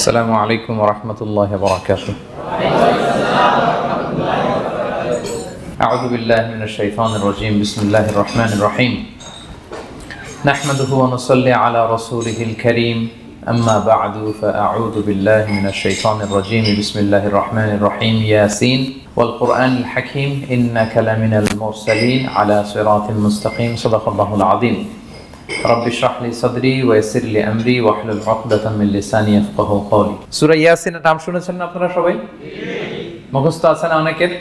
আসসালামু আলাইকুম ওয়া রাহমাতুল্লাহি ওয়া বারাকাতুহু। আউযু বিল্লাহি মিনাশ শাইতানির রাজীম। বিসমিল্লাহির রহমানির রহিম। নাহমাদুহু ওয়া নুসাল্লি আলা রাসূলিহিল কারীম। আম্মা বা'দু ফাআউযু বিল্লাহি মিনাশ শাইতানির রাজীম। বিসমিল্লাহির রহমানির রহিম। ইয়াসিন ওয়াল কুরআনিল হাকীম ইন্নাকা লামিনাল মুরসালিন আলা সিরাতিল মুস্তাকিম। সাদাকাল্লাহুল আযীম। রব্বি ইশরাহ লি সাদরি ওয়া ইয়াসসির লি আমরি ওয়াহলুল উকদাতাম মিন লিসানি ইয়াফকাহু কওলি। সূরা ইয়াসিনের নাম শুনেছেন না আপনারা সবাই? মুখস্থ আছে না অনেকের?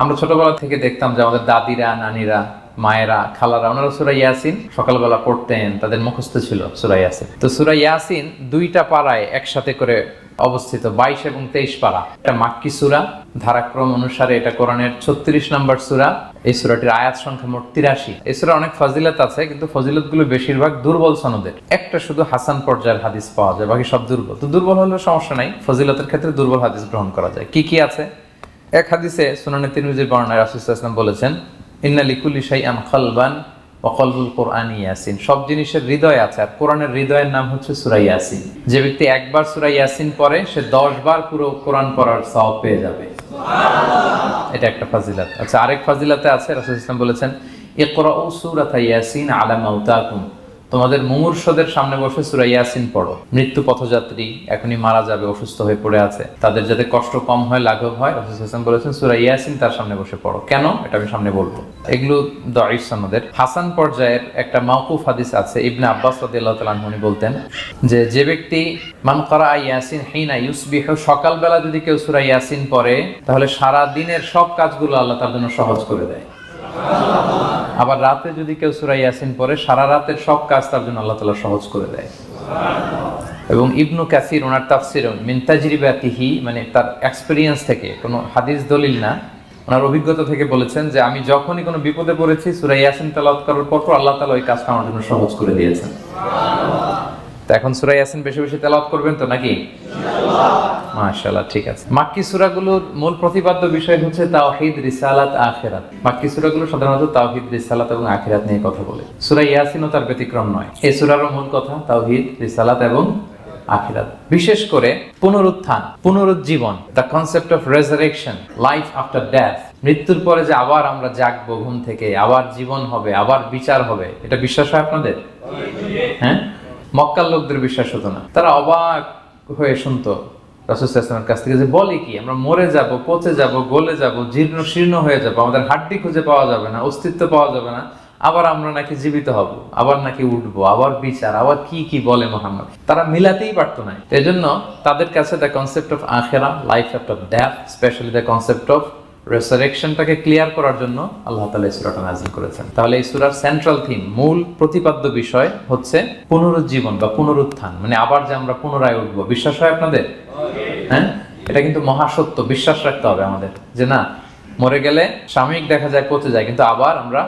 আমরা ছোটবেলা থেকে দেখতাম যে আমাদের দাদিরা, নানিরা, মায়েরা, খালারা ওনারা সূরা ইয়াসিন সকালবেলা পড়তেন, তাদের মুখস্থ ছিল সূরা ইয়াসিন। তো সূরা ইয়াসিন দুইটা পারায় একসাথে করে অবস্থিত, 22 এবং 23 পারা। এটা মাক্কি সূরা, ধারাক্রম অনুসারে এটা কোরআনের 36 নম্বর সূরা। এই সূরাটির আয়াত সংখ্যা মোট 83। এই সূরা অনেক ফজিলত আছে, কিন্তু ফজিলতগুলো বেশিরভাগ দুর্বল সনদের। একটা শুধু হাসান পর্যায়ের হাদিস পাওয়া যায়, বাকি সব দুর্বল। তো দুর্বল হলেও সমস্যা নাই, ফজিলতের ক্ষেত্রে দুর্বল হাদিস গ্রহণ করা যায়। কি কি আছে? এক হাদিসে সুনানে তিরমিজির বর্ণনায় রাসূল সাল্লাল্লাহু আলাইহি ওয়াসাল্লাম বলেছেন, ইন্না লিকুল্লি শাইআন কলবান ওয়া কলবুল কুরআনি ইয়াসিন। সব জিনিসের হৃদয় আছে, আর কোরআনের হৃদয়ের নাম হচ্ছে সূরা ইয়াসিন। যে ব্যক্তি একবার সূরা ইয়াসিন পড়ে, সে 10 বার পুরো কোরআন পড়ার সওয়াব পেয়ে যাবে। সুবহানাল্লাহ। এটা একটা ফজিলত। আচ্ছা, আরেক ফজিলতে আছে, রাসূল সাল্লাল্লাহু আলাইহি ওয়াসাল্লাম বলেছেন, ইকরাউ সূরাতা ইয়াসিন আলা মাউতাকুম। তোমাদের মুমূর্ষদের সামনে বসে সূরা ইয়াসিন পড়ো। মৃত্যু পথযাত্রী, এখনই মারা যাবে, অসুস্থ হয়ে পড়ে আছে, তাদের যাতে কষ্ট কম হয়, লাঘব হয়, রাসূল সাল্লাল্লাহু আলাইহি ওয়াসাল্লাম বলেছেন সূরা ইয়াসিন তার সামনে বসে পড়ো। কেন? এটা আমি সামনে বলবো। এগুলো দাঈফ সনদের। হাসান পর্যায়ের একটা মাওকুফ হাদিস আছে, ইবনে আব্বাস রাদিয়াল্লাহু তাআলা আনহু বলতেন যে ব্যক্তি মান ক্বারা ইয়াসিন হিনা ইউসবিহু, সকালবেলা যদি কেউ সূরা ইয়াসিন পড়ে, তাহলে সারা দিনের সব কাজগুলো আল্লাহ তার জন্য সহজ করে দেয়। আবার রাতে যদি কেউ সূরা ইয়াসিন পড়ে, সারা রাতের সব কাজ তার জন্য আল্লাহ তাআলা সহজ করে দেয়। এবং ইবনু কাসির ওনার তাফসিরে মিন তাজরিবাতিহি, মানে তার এক্সপেরিয়েন্স থেকে, কোনো হাদিস দলিল না, ওনার অভিজ্ঞতা থেকে বলেছেন যে আমি যখনই কোনো বিপদে পড়েছি সূরা ইয়াসিন তেলাওয়াত করার পর আল্লাহ তাআলা ওই কাজটা আমার জন্য সহজ করে দিয়েছেন। তো এখন সূরা ইয়াসিন বেশি বেশি তেলাওয়াত করবেন তো নাকি? মাশাআল্লাহ, ঠিক আছে। মাক্কি সূরাগুলোর মূল প্রতিপাদ্য বিষয় হচ্ছে তাওহীদ, রিসালাত, আখিরাত। মাক্কি সূরাগুলো সাধারণত তাওহীদ, রিসালাত এবং আখিরাত নিয়ে কথা বলে। সূরা ইয়াসিনও তার ব্যতিক্রম নয়। এই সূরারও মূল কথা তাওহীদ, রিসালাত এবং আখিরাত। বিশেষ করে পুনরুত্থান, পুনরুজ্জীবন, the concept of resurrection, life after death. মৃত্যুর পরে যে আবার আমরা জাগবো ঘুম থেকে, আবার জীবন হবে, আবার বিচার হবে, এটা বিশ্বাস হয় আপনাদের? হ্যাঁ, মক্কার লোকদের বিশ্বাস হতো না। তারা অবাক হয়ে শুনতো রাসূল সাল্লাল্লাহু আলাইহি ওয়াসাল্লামের কাছ থেকে যে বলে কি, আমরা মরে যাব, পচে যাব, গলে যাব, জীর্ণ শীর্ণ হয়ে যাব, আমাদের হাড্ডি খুঁজে পাওয়া যাবে না, অস্তিত্ব পাওয়া যাবে না, আবার আমরা নাকি জীবিত হব, আবার নাকি উঠবো, আবার বিচার, আবার কি কি বলে মুহাম্মদ। তারা মিলাতেই পারতো না। এজন্য তাদের কাছে দ্য কনসেপ্ট অফ আখিরা, life after death, specially the concept of রেসারেকশনটাকে ক্লিয়ার করার জন্য আল্লাহ তাআলা এই সূরাটা নাযিল করেছেন। তাহলে এই সূরার সেন্ট্রাল থিম, মূল প্রতিপাদ্য বিষয় হচ্ছে পুনরুজ্জীবন বা পুনরুত্থান, মানে আবার যে আমরা পুনরায় উঠবো। বিশ্বাস হয় আপনাদের? হ্যাঁ, এটা কিন্তু মহাসত্য, বিশ্বাস রাখতে হবে আমাদের যে না, মরে গেলে সাময়িক দেখা যায় পচে যায়, কিন্তু আবার আমরা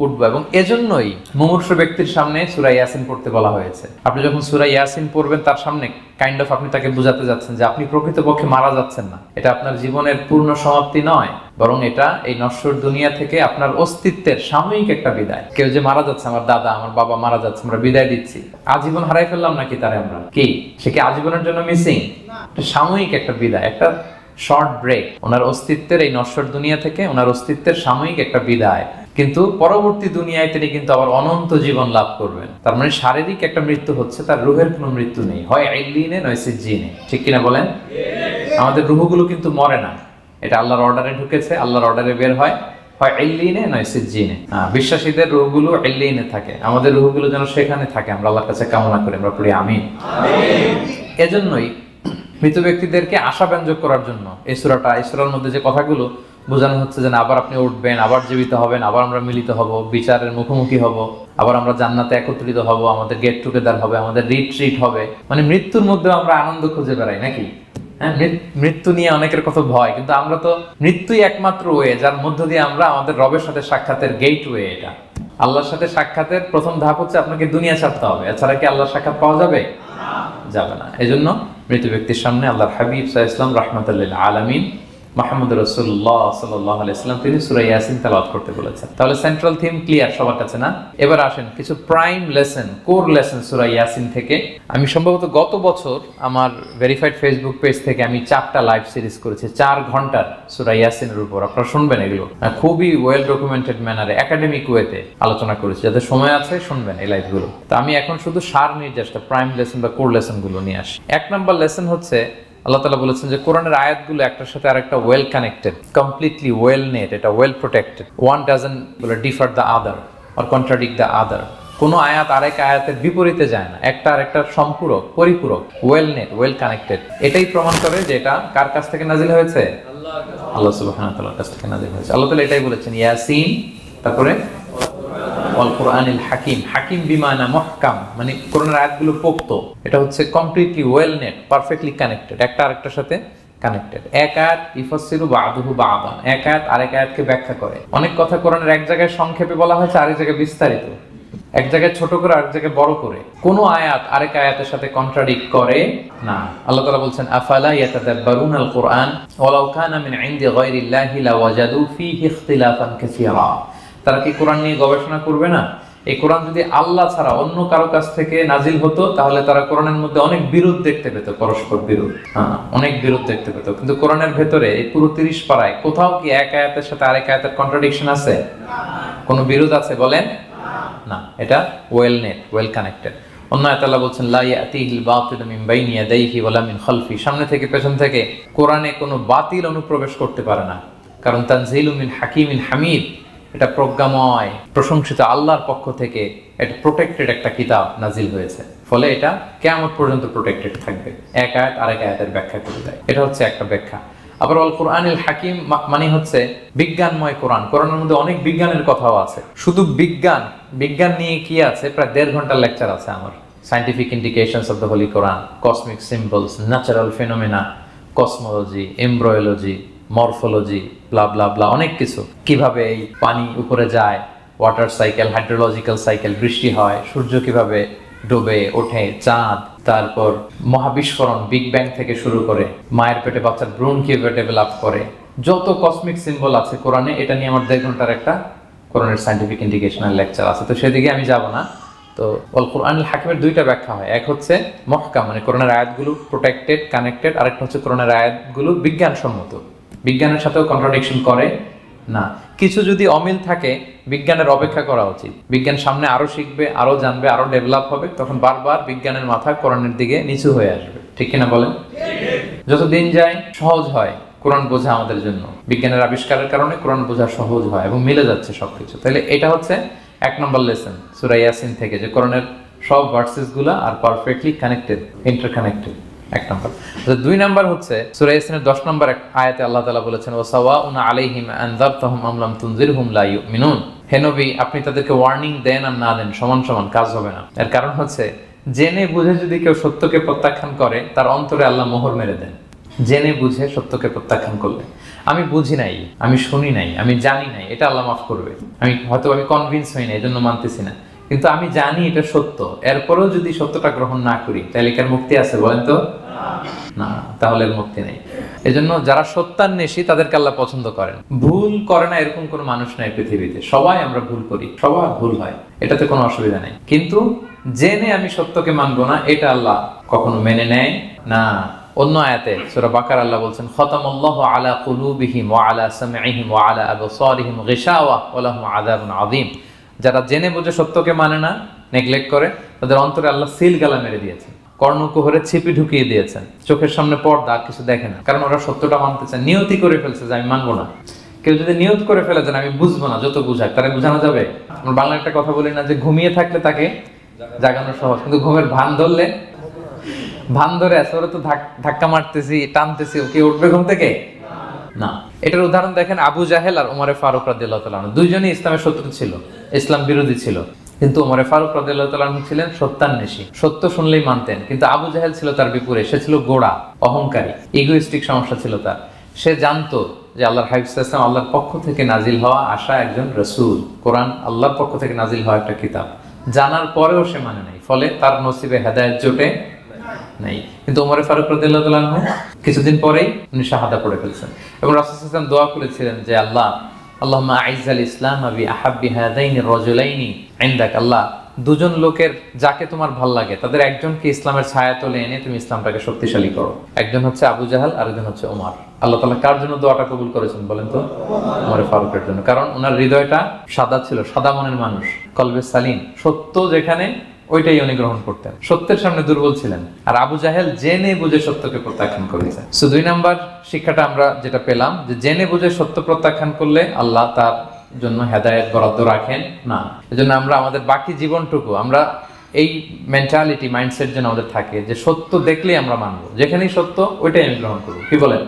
উঠবো। এবং এজন্যই মুমূর্ষু ব্যক্তির সামনে সূরা ইয়াসিন পড়তে বলা হয়েছে। আপনি যখন সূরা ইয়াসিন পড়বেন, তার সামনে কাইন্ড অফ আপনি তাকে বোঝাতে যাচ্ছেন যে আপনি প্রকৃতপক্ষে মারা যাচ্ছেন না। এটা আপনার জীবনের পূর্ণ সমাপ্তি নয়, বরং এটা এই নশ্বর দুনিয়া থেকে আপনার অস্তিত্বের সাময়িক একটা বিদায়। কেউ যে মারা যাচ্ছে, আমার দাদা, আমার বাবা মারা যাচ্ছে, আমরা বিদায় দিচ্ছি, আজীবন হারাই ফেললাম নাকি তারে আমরা? কি সে কি আজীবনের জন্য মিসিং? সাময়িক একটা বিদায়, একটা শর্ট ব্রেক। ওনার অস্তিত্বের এই নশ্বর দুনিয়া থেকে ওনার অস্তিত্বের সাময়িক একটা বিদায়, কিন্তু পরবর্তী দুনিয়ায় তিনি কিন্তু আবার অনন্ত জীবন লাভ করবেন। তার মানে শারীরিক একটা মৃত্যু হচ্ছে, তার রুহের কোনো মৃত্যু নেই, হয় ইল্লিনে নয় সিজ্জিনে। ঠিক কিনা বলেন? আমাদের রুহগুলো কিন্তু মরে না, এটা আল্লাহর অর্ডারে ঢুকেছে, আল্লাহর অর্ডারে বের হয়, হয় ইল্লিনে নয় সিজ্জিনে। বিশ্বাসীদের রুহগুলো ইল্লিনে থাকে, আমাদের রুহগুলো যেন সেখানে থাকে, আমরা আল্লাহর কাছে কামনা করি, আমরা পড়ি আমিন। এজন্যই মৃত ব্যক্তিদেরকে আশাব্যঞ্জক করার জন্য এই সূরাটা, এই সূরার মধ্যে যে কথাগুলো বোঝানো হচ্ছে যে না, আবার আপনি উঠবেন, আবার জীবিত হবেন, আবার আমরা মিলিত হব, বিচারের মুখোমুখি হব, আবার আমরা জান্নাতে একত্রিত হব, আমাদের গেট টুগেদার হবে, আমাদের রিট্রিট হবে। মানে মৃত্যুর মধ্যে আমরা আনন্দ খুঁজে বেড়াই নাকি? হ্যাঁ, মৃত্যু নিয়ে অনেকের কত ভয়, কিন্তু আমরা তো মৃত্যুই একমাত্র ওয়ে যার মধ্য দিয়ে আমরা আমাদের রবের সাথে সাক্ষাতের গেট ওয়ে। এটা আল্লাহর সাথে সাক্ষাতের প্রথম ধাপ হচ্ছে আপনাকে দুনিয়া ছাড়তে হবে, এছাড়া কি আল্লাহর সাক্ষাৎ পাওয়া যাবে? যাবে না। এজন্য মৃত ব্যক্তির সামনে আল্লাহর হাবিব সাল্লাল্লাহু আলাইহি ওয়াসাল্লাম রাহমাতুল লিল আলামিন মুহাম্মদ রাসূলুল্লাহ সাল্লাল্লাহু আলাইহি ওয়াসাল্লাম তিনি সূরা ইয়াসিন তেলাওয়াত করতে বলেছেন। তাহলে সেন্ট্রাল থিম ক্লিয়ার সবার কাছে না? এবার আসেন কিছু প্রাইম লেসন, কোর লেসন সূরা ইয়াসিন থেকে। আমি সম্ভবত গত বছর আমার ভেরিফাইড ফেসবুক পেজ থেকে আমি 4টা লাইভ সিরিজ করেছি 4 ঘন্টার সূরা ইয়াসিনের উপর। আপনারা শুনবেন এগুলো, খুবই ওয়েল ডকুমেন্টেড ম্যানারে একাডেমিক ওয়েতে আলোচনা করেছি। যাদের সময় আছে শুনবেন এই লাইভগুলো। তো আমি এখন শুধু সার নির্দেশটা প্রাইম লেসন বা কোর লেসন গুলো নিয়ে আসি। 1 নম্বর লেসন হচ্ছে আল্লাহ তাআলা বলেছেন যে কোরআনের আয়াতগুলো একটার সাথে আরেকটা well connected, completely well knit, এটা well protected. One doesn't differ the other or contradict the other. কোনো আয়াত আরেক আয়াতের বিপরীতে যায় না, একটা আরেকটার সম্পূরক, পরিপূরক, ওয়েল নেট, ওয়েল কানেক্টেড। এটাই প্রমাণ করে যে এটা কার কাছ থেকে নাজিল হয়েছে? আল্লাহ সুবহানাহু ওয়া তাআলার কাছ থেকে নাজিল হয়েছে। আল্লাহ তাআলা এটাই বলেছেন ইয়াসিন, তারপরে ওয়াল কুরআনিল হাকিম। হাকিম বিমানা মুহকাম, মানে কোরআনের আয়াতগুলো পোক্ত। এটা হচ্ছে completely well net, perfectly connected, একটা আরেকটার সাথে কানেক্টেড। এক আয়াত ইফাসসিরু বা'দুহু বা'দান, এক আয়াত আরেক আয়াতকে ব্যাখ্যা করে। অনেক কথা কোরআনের এক জায়গায় সংক্ষেপে বলা হয়েছে, আরেক জায়গায় বিস্তারিত, এক জায়গায় ছোট করে আরেক জায়গায় বড় করে। কোনো আয়াত আরেক আয়াতের সাথে কন্ট্রাডিক্ট করে না। আল্লাহ তাআলা বলছেন আফালা ইয়াতাদাব্বারুনাল কুরআন ওয়ালাউ কানা মিন ইনদি গায়রিল্লাহি লাওয়াজাদু ফীহি ইখতিলাফান কাসীরা। তারা কি কোরআন নিয়ে গবেষণা করবে না? এই কোরআন যদি আল্লাহ ছাড়া অন্য কারো কাছ থেকে নাজিল হতো তাহলে তারা কোরআনের মধ্যে অনেক বিরোধ দেখতে পেত, পরস্পর বিরোধ, অনেক বিরোধ দেখতে পেত। কিন্তু কোরআনের ভেতরে এই পুরো 30 পারায় কোথাও কি এক আয়াতের সাথে আরেক আয়াতের কন্ট্রাডিকশন আছে? কোনো বিরোধ আছে বলেন? না, এটা ওয়েল নেট, ওয়েল কানেক্টেড। অন্য আয়াতে আল্লাহ বলছেন লা ইয়াতিহিল বাতিলু মিন বাইনি ইয়াদাইহি ওয়ালা মিন খালফি। সামনে থেকে পেছন থেকে কোরআনে কোনো বাতিল অনুপ্রবেশ করতে পারে না, কারণ তানজিলু মিন হাকিমিন হামিদ। এটা প্রজ্ঞাময়, প্রশংসিত আল্লাহর পক্ষ থেকে এটা প্রোটেক্টেড একটা কিতাব নাজিল হয়েছে। ফলে এটা কিয়ামত পর্যন্ত প্রোটেক্টেড থাকবে। এক আয়াত আরেক আয়াতের ব্যাখ্যা করে দেয়, এটা হচ্ছে একটা ব্যাখ্যা। আবার আল কুরআনিল হাকিম মানে হচ্ছে বিজ্ঞানময় কোরআন। কোরআনের মধ্যে অনেক বিজ্ঞানের কথাও আছে। শুধু বিজ্ঞান নিয়ে কি আছে, প্রায় 1.5 ঘন্টার লেকচার আছে আমার। Scientific indications of the holy Quran, cosmic symbols, natural phenomena, cosmology, embryology, morphology, blah blah blah, অনেক কিছু। কিভাবে এই পানি উপরে যায়, ওয়াটার সাইকেল, হাইড্রোলজিক্যাল সাইকেল, বৃষ্টি হয়, সূর্য কিভাবে ডুবে ওঠে, চাঁদ, তারপর মহাবিস্ফোরণ, বিগ ব্যাং থেকে শুরু করে মায়ের পেটে বাচ্চার ভ্রূণ কিভাবে ডেভেলপ করে, যত কসমিক সিম্বল আছে কোরআনে, এটা নিয়ে আমার 1.5 ঘন্টার একটা কোরআনের সায়েন্টিফিক ইন্ডিকেশনাল লেকচার আছে। তো সেদিকে আমি যাব না। তো আল কুরআনুল হাকিমের 2টা ব্যাখ্যা হয়। এক হচ্ছে মুহকাম, মানে কোরআনের আয়াতগুলো প্রোটেক্টেড, কানেক্টেড। আরেকটা হচ্ছে কোরআনের আয়াতগুলো বিজ্ঞানসম্মত, বিজ্ঞানের সাথেও কন্ট্রাডিকশন করে না। কিছু যদি অমিল থাকে, বিজ্ঞানের অপেক্ষা করা উচিত। বিজ্ঞান সামনে আরো শিখবে, আরো জানবে, আরো ডেভেলপ হবে, তখন বারবার বিজ্ঞানের মাথা কোরআনের দিকে নিচু হয়ে আসবে। ঠিক কিনা বলেন? যত দিন যায় সহজ হয় কোরআন বোঝা আমাদের জন্য। বিজ্ঞানের আবিষ্কারের কারণে কোরআন বোঝা সহজ হয় এবং মিলে যাচ্ছে সবকিছু। তাহলে এটা হচ্ছে 1 নম্বর লেসন সূরা ইয়াসিন থেকে, যে কোরআনের সব ভার্সেস গুলা আর পারফেক্টলি কানেক্টেড, ইন্টারকানেক্টেড। 1 নম্বর। 2 নম্বর হচ্ছে সূরা ইয়াসিনের 10 নম্বর আয়াতে আল্লাহ তাআলা বলেছেন ওয়াসাওয়াউন আলাইহিম আনযারতাহুম আম লাম তুনজিরহুম লা ইউমিনুন। হে নবী, আপনি তাদেরকে ওয়ার্নিং দেন আর না দেন, সমান সমান, কাজ হবে না। এর কারণ হচ্ছে জেনে বুঝে যদি কেউ সত্যকে প্রত্যাখ্যান করে, তার অন্তরে আল্লাহ মোহর মেরে দেন। জেনে বুঝে সত্যকে প্রত্যাখ্যান করলে, আমি বুঝি নাই, আমি শুনি নাই, আমি জানি নাই, এটা আল্লাহ মাফ করবে। আমি কনভিন্স হই না, এই জন্য মানতেছি না, কিন্তু আমি জানি এটা সত্য, এরপরেও যদি সত্যটা গ্রহণ না করি, তাহলে কার মুক্তি আছে বলেন তো? না, তাহলে মুক্তি নেই। এজন্য যারা সত্যান্বেষী তাদেরকে আল্লাহ পছন্দ করেন। ভুল করে না এরকম কোনো মানুষ নাই পৃথিবীতে। সবাই আমরা ভুল করি, সবার ভুল হয়, এটাতে কোনো অসুবিধা নেই। কিন্তু জেনে আমি সত্যকে মানবো না, এটা আল্লাহ কখনো মেনে নেয় না। অন্য আয়াতে সূরা বাকারা আল্লাহ বলছেন খতামাল্লাহু আলা কুলুবিহিম ওয়া আলা সামঈহিম ওয়া আলা আবসারিহিম গিশাওয়া ওয়া লাহুম আযাবুন আযীম। যারা জেনে বুঝে সত্যকে মানে না, নেগলেক্ট করে, তাদের অন্তরে আল্লাহ সিল গালা মেরে দিয়েছেন, কর্ণকুহরে ছিপি ঢুকিয়ে দিয়েছেন, চোখের সামনে পর্দা, কিছু দেখে না। কারণ ওরা সত্যটা মানতে চায়, নিয়তি করে ফেলছে যে আমি মানবো না। কেউ যদি নিয়ত করে ফেলে যে আমি বুঝবো না, যত বুঝাক তারা বুঝানো যাবে। আমরা বাংলা একটা কথা বলি না যে ঘুমিয়ে থাকলে তাকে জাগানো সহজ, কিন্তু ঘুমের ভান ধরলে, ভান ধরে আছে ওরা তো ধাক্কা মারতেছি, টানতেছি, ওকে উঠবে ঘুম থেকে না। এটার উদাহরণ দেখেন আবু জাহেল আর ওমরে ফারুক রাদিয়াল্লাহু তাআলা আনহু। দুইজনই ইসলামের শত্রু ছিল, ইসলাম বিরোধী ছিল, কিন্তু ওমরে ফারুক রাদিয়াল্লাহু তাআলা আনহু ছিলেন সত্যান্বেষী, সত্য শুনলেই মানতেন। কিন্তু আবু জাহেল ছিল তার বিপরীত, সে ছিল গোড়া, অহংকারী, ইগোইস্টিক সমস্যা ছিল তার। সে জানতো যে আল্লাহর হাবিব সাল্লাল্লাহু আলাইহি ওয়াসাল্লাম আল্লাহর পক্ষ থেকে নাজিল হওয়া আসা একজন রাসূল, কোরআন আল্লাহর পক্ষ থেকে নাজিল হওয়া একটা কিতাব, জানার পরেও সে মানে নাই। ফলে তার নসিবে হেদায়েত জোটে নেই। কিন্তু ওমর ফারুক রাদিয়াল্লাহু তাআলা আনহু কিছুদিন পরেই উনি শাহাদা পড়ে ফেলছেন এবং রাসূল সাল্লাল্লাহু আলাইহি ওয়াসাল্লাম দোয়া করেছিলেন যে আল্লাহ আল্লাহুম্মা আইজ্জাল ইসলাম বি আহাব্বি হাযাইনি রাজুলাইনি ইনদাক, আল্লাহ দুজন লোকের যাকে তোমার ভাল লাগে তাদের একজনকে ইসলামের ছায়াতলে এনে তুমি ইসলামটাকে শক্তিশালী করো। একজন হচ্ছে আবু জাহাল আর একজন হচ্ছে ওমর। আল্লাহ তাআলা কার জন্য দোয়াটা কবুল করেছেন বলেন তো? ওমর ফারুকের জন্য। কারণ ওনার হৃদয়টা সাদা ছিল, সাদা মনের মানুষ, কলবে সালিম। সত্য যেখানে ওইটাই উনি গ্রহণ করতেন, সত্যের সামনে দুর্বল ছিলেন। আর আবু জাহেল জেনে বুঝে সত্যকে প্রত্যাখ্যান করেছে। সো 2 নাম্বার শিক্ষাটা আমরা যেটা পেলাম যে জেনে বুঝে সত্য প্রত্যাখ্যান করলে আল্লাহ তার জন্য হেদায়েত বরাদ্দ রাখেন না। এজন্য আমরা আমাদের বাকি জীবনটুকু আমরা এই মেন্টালিটি মাইন্ডসেট যেন আমাদের থাকে যে সত্য দেখলেই আমরা মানবো, যেখানেই সত্য ওইটাই আমি গ্রহণ করবো। কি বলেন?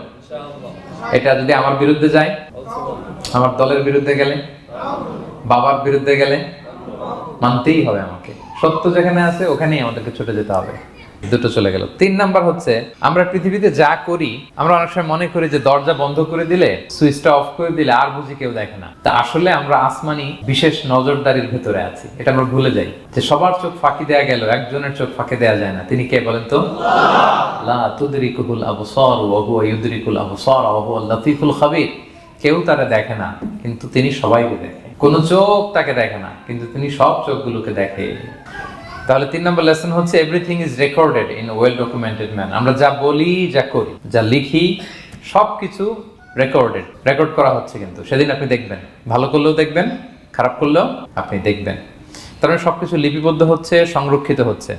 এটা যদি আমার বিরুদ্ধে যায়, আমার দলের বিরুদ্ধে গেলে, বাবার বিরুদ্ধে গেলে মানতেই হবে আমাকে। সত্য যেখানে আছে ওখানেই আমাদেরকে ছুটে যেতে হবে। দুটো চলে গেল। 3 নাম্বার হচ্ছে আমরা পৃথিবীতে যা করি আমরা অনেক সময় মনে করি যে দরজা বন্ধ করে দিলে, সুইচটা অফ করে দিলে আর বুঝি কেউ দেখে না। তা আসলে আমরা আসমানি বিশেষ নজরদারির ভেতরে আছি, এটা আমরা ভুলে যাই যে সবার চোখ ফাঁকি দেয়া গেল, একজনের চোখ ফাঁকি দেয়া যায় না। তিনি কে বলেন তো? লা তুদরিকুল আবসার ওয়া হুয়া ইউদরিকুল আবসার ওয়া হুয়াল লাতীফুল খাবীর। কেউ তারে দেখে না কিন্তু তিনি সবাইকে দেখে। কোন চোখ তাকে দেখে না কিন্তু তিনি সব চোখগুলোকে দেখে। তাহলে 3 নম্বর লেসন হচ্ছে everything is recorded in well documented man. আমরা যা বলি, যা করি, যা লিখি সবকিছু রেকর্ড করা হচ্ছে। কিন্তু সেদিন আপনি দেখবেন, ভালো করলেও দেখবেন, খারাপ করলেও আপনি দেখবেন। তার মানে সবকিছু লিপিবদ্ধ হচ্ছে, সংরক্ষিত হচ্ছে।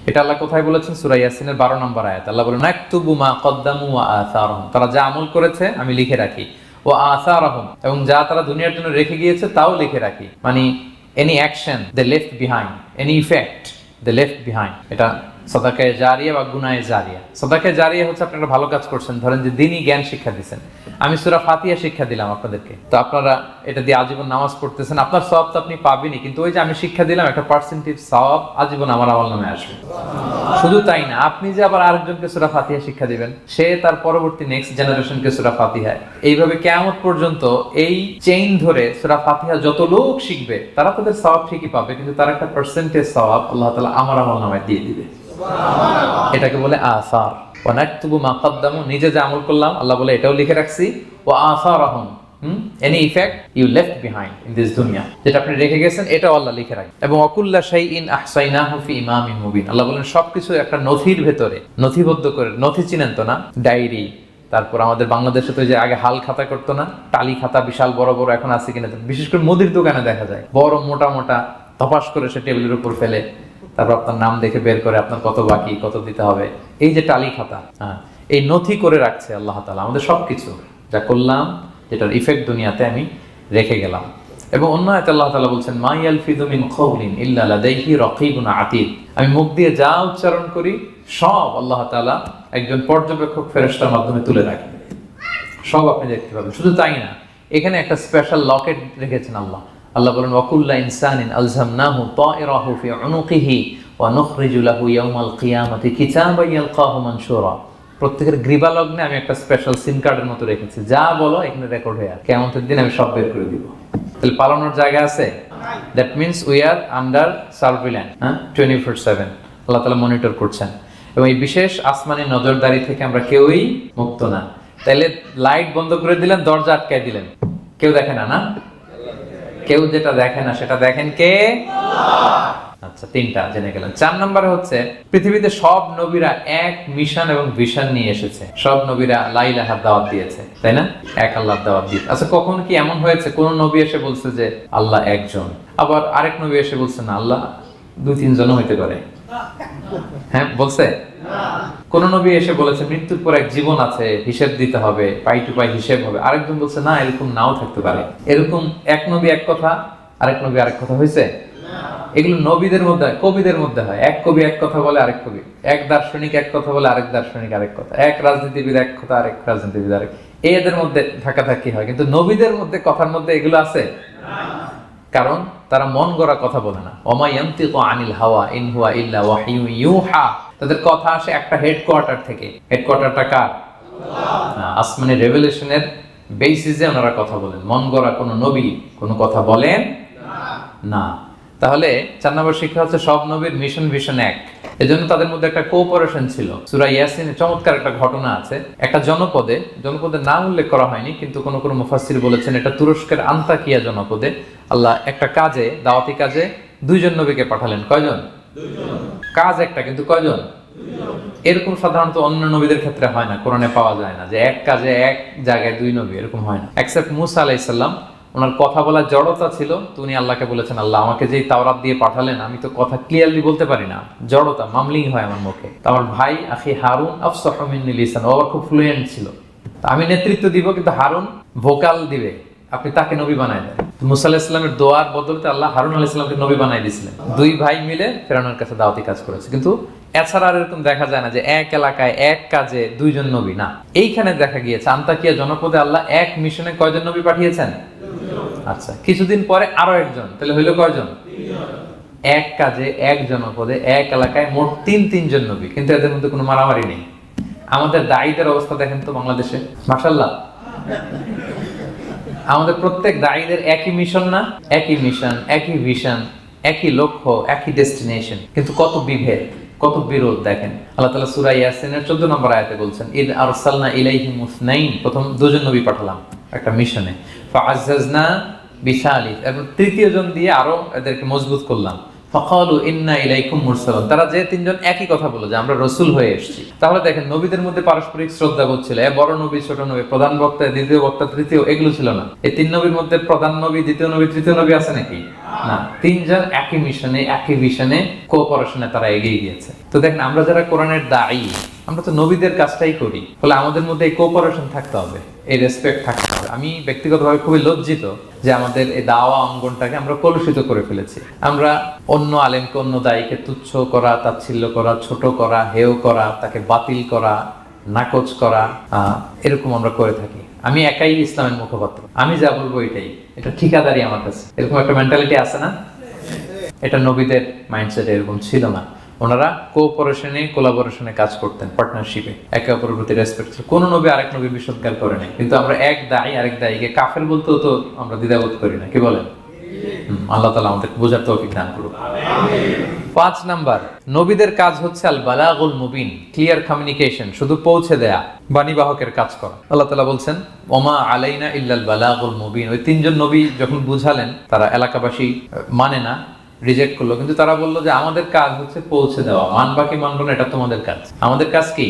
এটা আল্লাহ কোথায় বলেছেন? সূরা ইয়াসিনের 12 নম্বর আয়াত। আল্লাহ বলেন নাকতুবু মা কদ্দামু ওয়া আসারহুম, তারা যা আমল করেছে আমি লিখে রাখি। ওয়া আসারহুম, এবং যা তারা দুনিয়ার জন্য রেখে গিয়েছে তাও লিখে রাখি। মানে any action they left behind, any effect they left behind, এটা সাদাকায়ে জারিয়া বা গুনায়ে জারিয়া। সাদাকায়ে জারিয়া হচ্ছে আপনারা ভালো কাজ করছেন, ধরেন যে দ্বীনি জ্ঞান শিক্ষা দিয়েছেন, আমি সূরা ফাতিহা শিক্ষা দিলাম আপনাদেরকে, তো আপনারা এটা দিয়ে আজীবন নামাজ পড়তেছেন, আপনার সওয়াব তো আপনি পাবেনই, কিন্তু ওই যে আমি শিক্ষা দিলাম একটা পার্সেন্টেজ সওয়াব আজীবন আমার আমলনামে আসবে। শুধু তাই না, আপনি যে আবার আরেকজনকে সূরা ফাতিহা শিক্ষা দিবেন, সে তার পরবর্তী নেক্সট জেনারেশনকে সূরা ফাতিহা, এইভাবে কিয়ামত পর্যন্ত এই চেইন ধরে সূরা ফাতিহা যত লোক শিখবে তারা তাদের সওয়াব ঠিকই পাবে, কিন্তু তার একটা পার্সেন্টেজ সওয়াব আল্লাহ তাআলা আমার আমলনামায় দিয়ে দিবে। এটাকে বলে আসার। ওয়া নাকতুবু মা কদ্দামু, নিজে যা আমল করলাম আল্লাহ বলে এটাও লিখে রাখছি। ওয়া আসারহুম, any effect you left behind in this dunya, যেটা আপনি রেখে গেছেন এটাও আল্লাহ লিখে রাখেন। এবং ওয়াকুল্লা শাইইন আহসাইনাহু ফি ইমামিন মুবিন, আল্লাহ বলেন সবকিছু একটা নথির ভেতরে নথিবদ্ধ করে। নথি চিনেন তো না? ডায়েরি, তারপর আমাদের বাংলাদেশে তো যে আগে হাল খাতা করতো না, টালি খাতা বিশাল বড় বড় এখন আছে কিনা, বিশেষ করে মুদির দোকানে দেখা যায় বড় মোটা মোটা তপাস করে সে টেবিলের উপর ফেলে, তারপর আপনার নাম দেখে বের করে আপনার কত বাকি, কত দিতে হবে, এই যে টালি খাতা, এই নথি করে রাখছে আল্লাহ তাআলা আমাদের সবকিছু যা করলাম, যেটার ইফেক্ট দুনিয়াতে আমি রেখে গেলাম। এবং অন্য আয়াতে আল্লাহ তাআলা বলছেন মা ইয়ালফিযু মিন কাওলিন ইল্লা লাদাইহি রাকীবুন আতীদ, আমি মুখ দিয়ে যা উচ্চারণ করি সব আল্লাহ তাআলা একজন পর্যবেক্ষক ফেরেশতার মাধ্যমে তুলে রাখেন, সব আপনি দেখতে পাবেন। শুধু তাই না, এখানে একটা স্পেশাল লকেট রেখেছেন আল্লাহ। আল্লাহ বলেন ওয়াকুল্লা ইনসানিন আলজামনাহু তায়রাহু ফি উনুকিহি ওয়া নুখরিজু লাহু ইয়াওমাল কিয়ামাতি কিতাবান ইয়ালকাহু মানশুরা, প্রত্যেকের গ্রীবা লগ্নে আমি একটা স্পেশাল সিম কার্ডের মতো রেখেছি, যা বলো এখানে রেকর্ড হয়ে আর কিয়ামতের দিন আমি সব বের করে দিব। তাহলে পালানোর জায়গা আছে? That means we are under surveillance, 24/7 আল্লাহ তাআলা মনিটর করছেন। এবং এই বিশেষ আসমানি নজরদারি থেকে আমরা কেউই মুক্ত না। তাহলে লাইট বন্ধ করে দিলেন, দরজা আটকায় দিলেন, কেউ দেখে না, না? কেউ যেটা দেখে না সেটা দেখেন কে? আল্লাহ। আচ্ছা, 3টা জেনে গেলেন। 4 নম্বরে হচ্ছে পৃথিবীতে সব নবীরা এক মিশন এবং ভিশন নিয়ে এসেছে। সব নবীরা লা ইলাহার দাওয়াত দিয়েছে, তাই না? এক আল্লাহর দাওয়াত দিয়েছে। আচ্ছা, কখন কি এমন হয়েছে কোন নবী এসে বলছে যে আল্লাহ একজন, আবার আরেক নবী এসে বলছে না আল্লাহ 2-3 জনও হইতে পারে? হ্যাঁ, বলছে? কোন নবী এসে বলেছে মৃত্যুর পর এক জীবন আছে, হিসেব দিতে হবে, পাই টু পাই হিসেব হবে। আরেকজন বলছে না, এরকম নাও থাকতে পারে। এরকম এক নবী এক কথা, আরেক নবী আরেক কথা হয়েছে? এগুলো নবীদের মধ্যে, কবিদের মধ্যে হয়। এক কবি এক কথা বলে, আরেক কবি, এক দার্শনিক এক কথা বলে, আরেক দার্শনিক আরেক কথা, এক রাজনীতিবিদ এক কথা, আরেক রাজনীতিবিদ আরেক, এদের মধ্যে ধাক্কাধাক্কি হয়। কিন্তু নবীদের মধ্যে কথার মধ্যে এগুলো আছে? কারণ তারা মন গড়া কথা বলে না। ওমা ইয়ানতিকু আনিল হাওয়া ইন হুয়া ইল্লা ওয়াহিয়ু ইউহা, তাদের কথা আসে একটা হেডকোয়ার্টার থেকে। হেডকোয়ার্টারটা কার? আল্লাহ। আসমানি রেভেলেশনের বেসিসে ওনারা কথা বলেন। মন গড়া কোনো নবী কোনো কথা বলেন না। তাহলে 4 নম্বর শিক্ষা হচ্ছে সব নবীর মিশন ভিশন এক, এজন্য তাদের মধ্যে একটা কোঅপারেশন ছিল। সূরা ইয়াসিনে চমৎকার একটা ঘটনা আছে। একটা জনপদের নাম উল্লেখ করা হয়নি, কিন্তু কোন কোন মুফাসসির বলেছেন এটা তুরস্কের আন্তাকিয়া জনপদে আল্লাহ একটা কাজে, দাওয়াতি কাজে 2 জন নবীকে পাঠালেন। কয়জন? 2 জন। কাজ একটা, কিন্তু কয়জন? 2 জন। এরকম সাধারণত অন্য নবীদের ক্ষেত্রে হয় না, কোরআনে পাওয়া যায় না যে এক কাজে এক জায়গায় 2 নবী, এরকম হয় না। এক্সেপ্ট মুসা আলাইহিস সালাম, ওনার কথা বলার জড়তা ছিল, তো উনি আল্লাহকে বলেছেন, আল্লাহ আমাকে যেই তাওরাত দিয়ে পাঠালেন আমি তো কথা ক্লিয়ারলি বলতে পারি না, জড়তা, মামলিং হয় আমার মুখে। তো আমার ভাই আখি হারুন আফসাহু মিন্নি লিসান, ও খুব ফ্লুয়েন্ট ছিল, আমি নেতৃত্ব দিব কিন্তু হারুন ভোকাল দিবে, আপনি তাকে নবী বানায় দেন। মুসা আলাইহিস সালামের দোয়ার বদলতে আল্লাহ হারুন আলাইহিস সালামকে নবী বানায় দিয়েছিলেন। 2 ভাই মিলে ফেরাউনের কাছে দাওয়াতি কাজ করেছে। কিন্তু এছাড়া আর এরকম দেখা যায় না যে এক এলাকায় এক কাজে 2 জন নবী, না। এইখানে দেখা গিয়েছে আন্তাকিয়া জনপদে আল্লাহ এক মিশনে কয়জন নবী পাঠিয়েছেন? 2 জন। আচ্ছা, কিছুদিন পরে আরো একজন, তাহলে হইলো কয়জন? 3 জন। এক কাজে এক জনপদে এক এলাকায় মোট 3 জন নবী, কিন্তু এদের মধ্যে কোনো মারামারি নেই। আমাদের দায়ীদের অবস্থা দেখেন তো বাংলাদেশে, মাশাআল্লাহ। আমাদের প্রত্যেক দায়ীদের একই মিশন না? একই মিশন, একই ভিশন, একই লক্ষ্য, একই ডেস্টিনেশন, কিন্তু কত বিভেদ, কত বিরোধ দেখেন। আল্লাহ তাআলা সূরা ইয়াসিনের 14 নম্বর আয়াতে বলছেন, ইদ আরসালনা ইলাইহিম মুসনাইন, প্রথম 2 জন নবী পাঠালাম একটা মিশনে, ফাআজ্জাজনা বিসালিস, এবং 3য় জন দিয়ে আরো এদেরকে মজবুত করলাম, ফাকালু ইন্না ইলাইকুম মুরসালুন, তারা যে 3 জন একই কথা বলে যে আমরা রাসূল হয়ে এসেছি। তাহলে দেখেন নবীদের মধ্যে পারস্পরিক শ্রদ্ধাবোধ ছিল, বড় নবী ছোট নবী, প্রধান বক্তা দ্বিতীয় বক্তা তৃতীয়, এগুলো ছিল না। এই 3 নবীর মধ্যে প্রধান নবী, দ্বিতীয় নবী, তৃতীয় নবী আছে নাকি? না। 3 জন একই মিশনে, একই ভিশনে, কোঅপারেশনে তারা এগিয়ে গিয়েছে। তো দেখেন আমরা যারা কোরআনের দায়ী, আমরা তো নবীদের কাজটাই করি, ফলে আমাদের মধ্যে এই কোঅপারেশন থাকতে হবে, এই রেসপেক্ট থাকতে হবে। আমি ব্যক্তিগতভাবে খুবই লজ্জিত যে আমাদের এই দাওয়া অঙ্গনটাকে আমরা কলুষিত করে ফেলেছি। আমরা অন্য আলেমকে, অন্য দায়ীকে তুচ্ছ করা, তাচ্ছিল্য করা, ছোট করা, হেয় করা, তাকে বাতিল করা, নাকচ করা, এরকম আমরা করে থাকি। আমি একাই ইসলামের মুখপাত্র, আমি যা বলবো এটাই, এটা ঠিকাদারি আমার কাছে, এরকম একটা মেন্টালিটি আছে না? এটা নবীদের মাইন্ডসেট এরকম ছিল না। ওনারা কোঅপারেশনে, কোলাবোরেশনে কাজ করতেন, পার্টনারশিপে, একে অপরের প্রতি রেসপেক্ট। কোন নবী আরেক নবীর বিশ্বৎকার করে নাই, কিন্তু আমরা এক দায়ী আরেক দায়ীকে কাফের বলতেও তো আমরা দ্বিধাবোধ করি না, কি বলেন? আল্লাহ তাআলা আমাদের বোঝার তৌফিক দান করুন। 5 নাম্বার, নবীদের কাজ হচ্ছে আল বালাগুল মুবিন, ক্লিয়ার কমিউনিকেশন, শুধু পৌঁছে দেয়া, বাণীবাহকের কাজ করা। আল্লাহ তাআলা বলছেন, ওমা আলাইনা ইল্লাল বালাগুল মুবিন। ওই 3 জন নবী যখন বুঝালেন, তারা এলাকাবাসী মানে না, রিজেক্ট করলো, কিন্তু তারা বললো যে আমাদের কাজ হচ্ছে পৌঁছে দেওয়া, মানবা কি মানবো না এটা তোমাদের কাজ, আমাদের কাজ কি?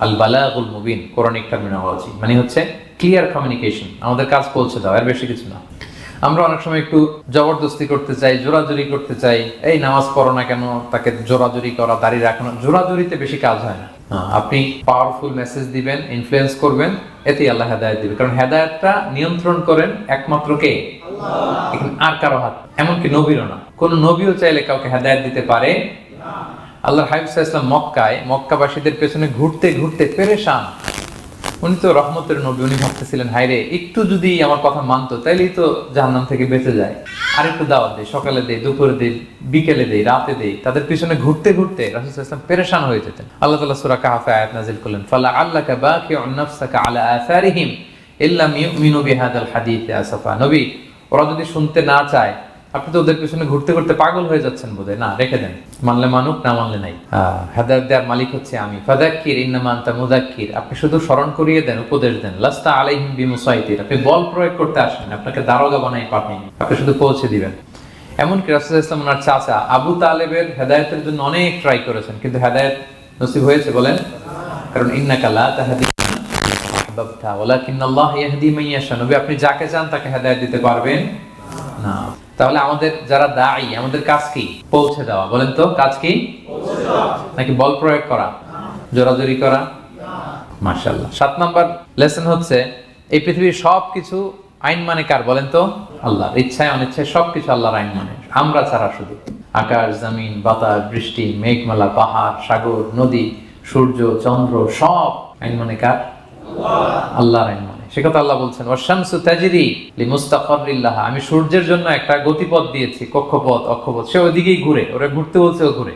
আল বালাগুল মুবিন, কোরআনিক টার্মিনোলজি, মানে হচ্ছে ক্লিয়ার কমিউনিকেশন, আমাদের কাজ পৌঁছে দেওয়া, এর বেশি কিছু না। আমরা অনেক সময় একটু জবরদস্তি করতে চাই, জোরাজুরি করতে চাই, এই নামাজ পড়ো না কেন, তাকে জোরাজুরি করা, দাঁড়িয়ে রাখানো, জোরাজুরিতে বেশি কাজ হয় না। আপনি পাওয়ারফুল মেসেজ দিবেন, ইনফ্লুয়েন্স করবেন, এতেই আল্লাহ হেদায়েত দিবে, কারণ হেদায়েতটা নিয়ন্ত্রণ করেন একমাত্র কে? আল্লাহ। আর কারো হাত, এমনকি নবীরও না। কোন নবীও চাইলে কাউকে হেদায়েত দিতে পারে না। আল্লাহর হাবিব সাল্লাল্লাহু আলাইহি ওয়াসাল্লাম মক্কায় মক্কাবাসীদের পেছনে ঘুরতে ঘুরতে পেরেশান। উনি তো রহমতের নবী, উনি ভাবতেছিলেন হায়রে একটু যদি আমার কথা মানতো তাইলেই তো জাহান্নাম থেকে বেঁচে যায়, আর একটু দাওয়াত দেই, সকালে দেই, দুপুরে দেই, বিকেলে দেই, রাতে দেই। তাদের পিছনে ঘুরতে ঘুরতে রাসূল সাল্লাল্লাহু আলাইহি ওয়াসাল্লাম পেরেশান হয়ে যেতেন। আল্লাহ তাআলা সূরা কাহফে আয়াত নাযিল করলেন, ফালা আল্লাকা বাকিউন নাফসাকা আলা আসারিহিম ইল্লাম ইউমিনু বিহাদাল হাদিসি আসাফা। নবী, ওরা যদি শুনতে না চায়, আপনি তো ওদের পিছনে ঘুরতে ঘুরতে পাগল হয়ে যাচ্ছেন বোধহয়, না রেখে দেন, মানলে মানুক, না মানলে নাই। হেদায়েত দেওয়ার মালিক হচ্ছে আমি। ফাযাক্কির ইন্নামা আনতা মুযাক্কির, আপনি শুধু স্মরণ করিয়ে দেন, উপদেশ দেন। লাস্তা আলাইহিম বিমুসাইতির, আপনি বল প্রয়োগ করতে আসেন, আপনাকে দারোগা বানাই পাঠাইনি, আপনি শুধু পৌঁছে দিবেন। এমনকি রাসূল সাল্লাল্লাহু আলাইহি ওয়াসাল্লাম ওনার চাচা আবু তালেবের হেদায়েতের জন্য অনেক ট্রাই করেছেন, কিন্তু হেদায়েত নসিব হয়েছে বলেন? কারণ ইন্নাকা লা তাহদি আহবাবতা ওয়ালাকিন্নাল্লাহ ইয়াহদি মান ইয়াশা। নবী, আপনি যাকে চান তাকে হেদায়েত দিতে পারবেন না। তাহলে আমাদের যারা দায়ী, আমাদের কাজ কি? পৌঁছে দেওয়া। বলেন তো, কাজ কি? পৌঁছে দেওয়া, নাকি বল প্রয়োগ করা, জোরাজুরি করা? মাশাআল্লাহ। 7 নাম্বার লেসন হচ্ছে, এই পৃথিবীর সবকিছু আইন মানে কার? বলেন তো, আল্লাহর। ইচ্ছায় অনিচ্ছায় সবকিছু আল্লাহর আইন মানে, আমরা ছাড়া শুধু। আকাশ, জমিন, বাতাস, বৃষ্টি, মেঘমালা, পাহাড়, সাগর, নদী, সূর্য, চন্দ্র, সব আইন মানে কার? আল্লাহর আইন মানে। সে কথা আল্লাহ বলছেন, ওয়াশ-শামসু তাজরি লিমুস্তাকাররিল লাহা, আমি সূর্যের জন্য একটা গতিপথ দিয়েছি, কক্ষপথ, অক্ষপথ, সে ওইদিকেই ঘুরে, ওরা ঘুরতে বলছে ও ঘুরে,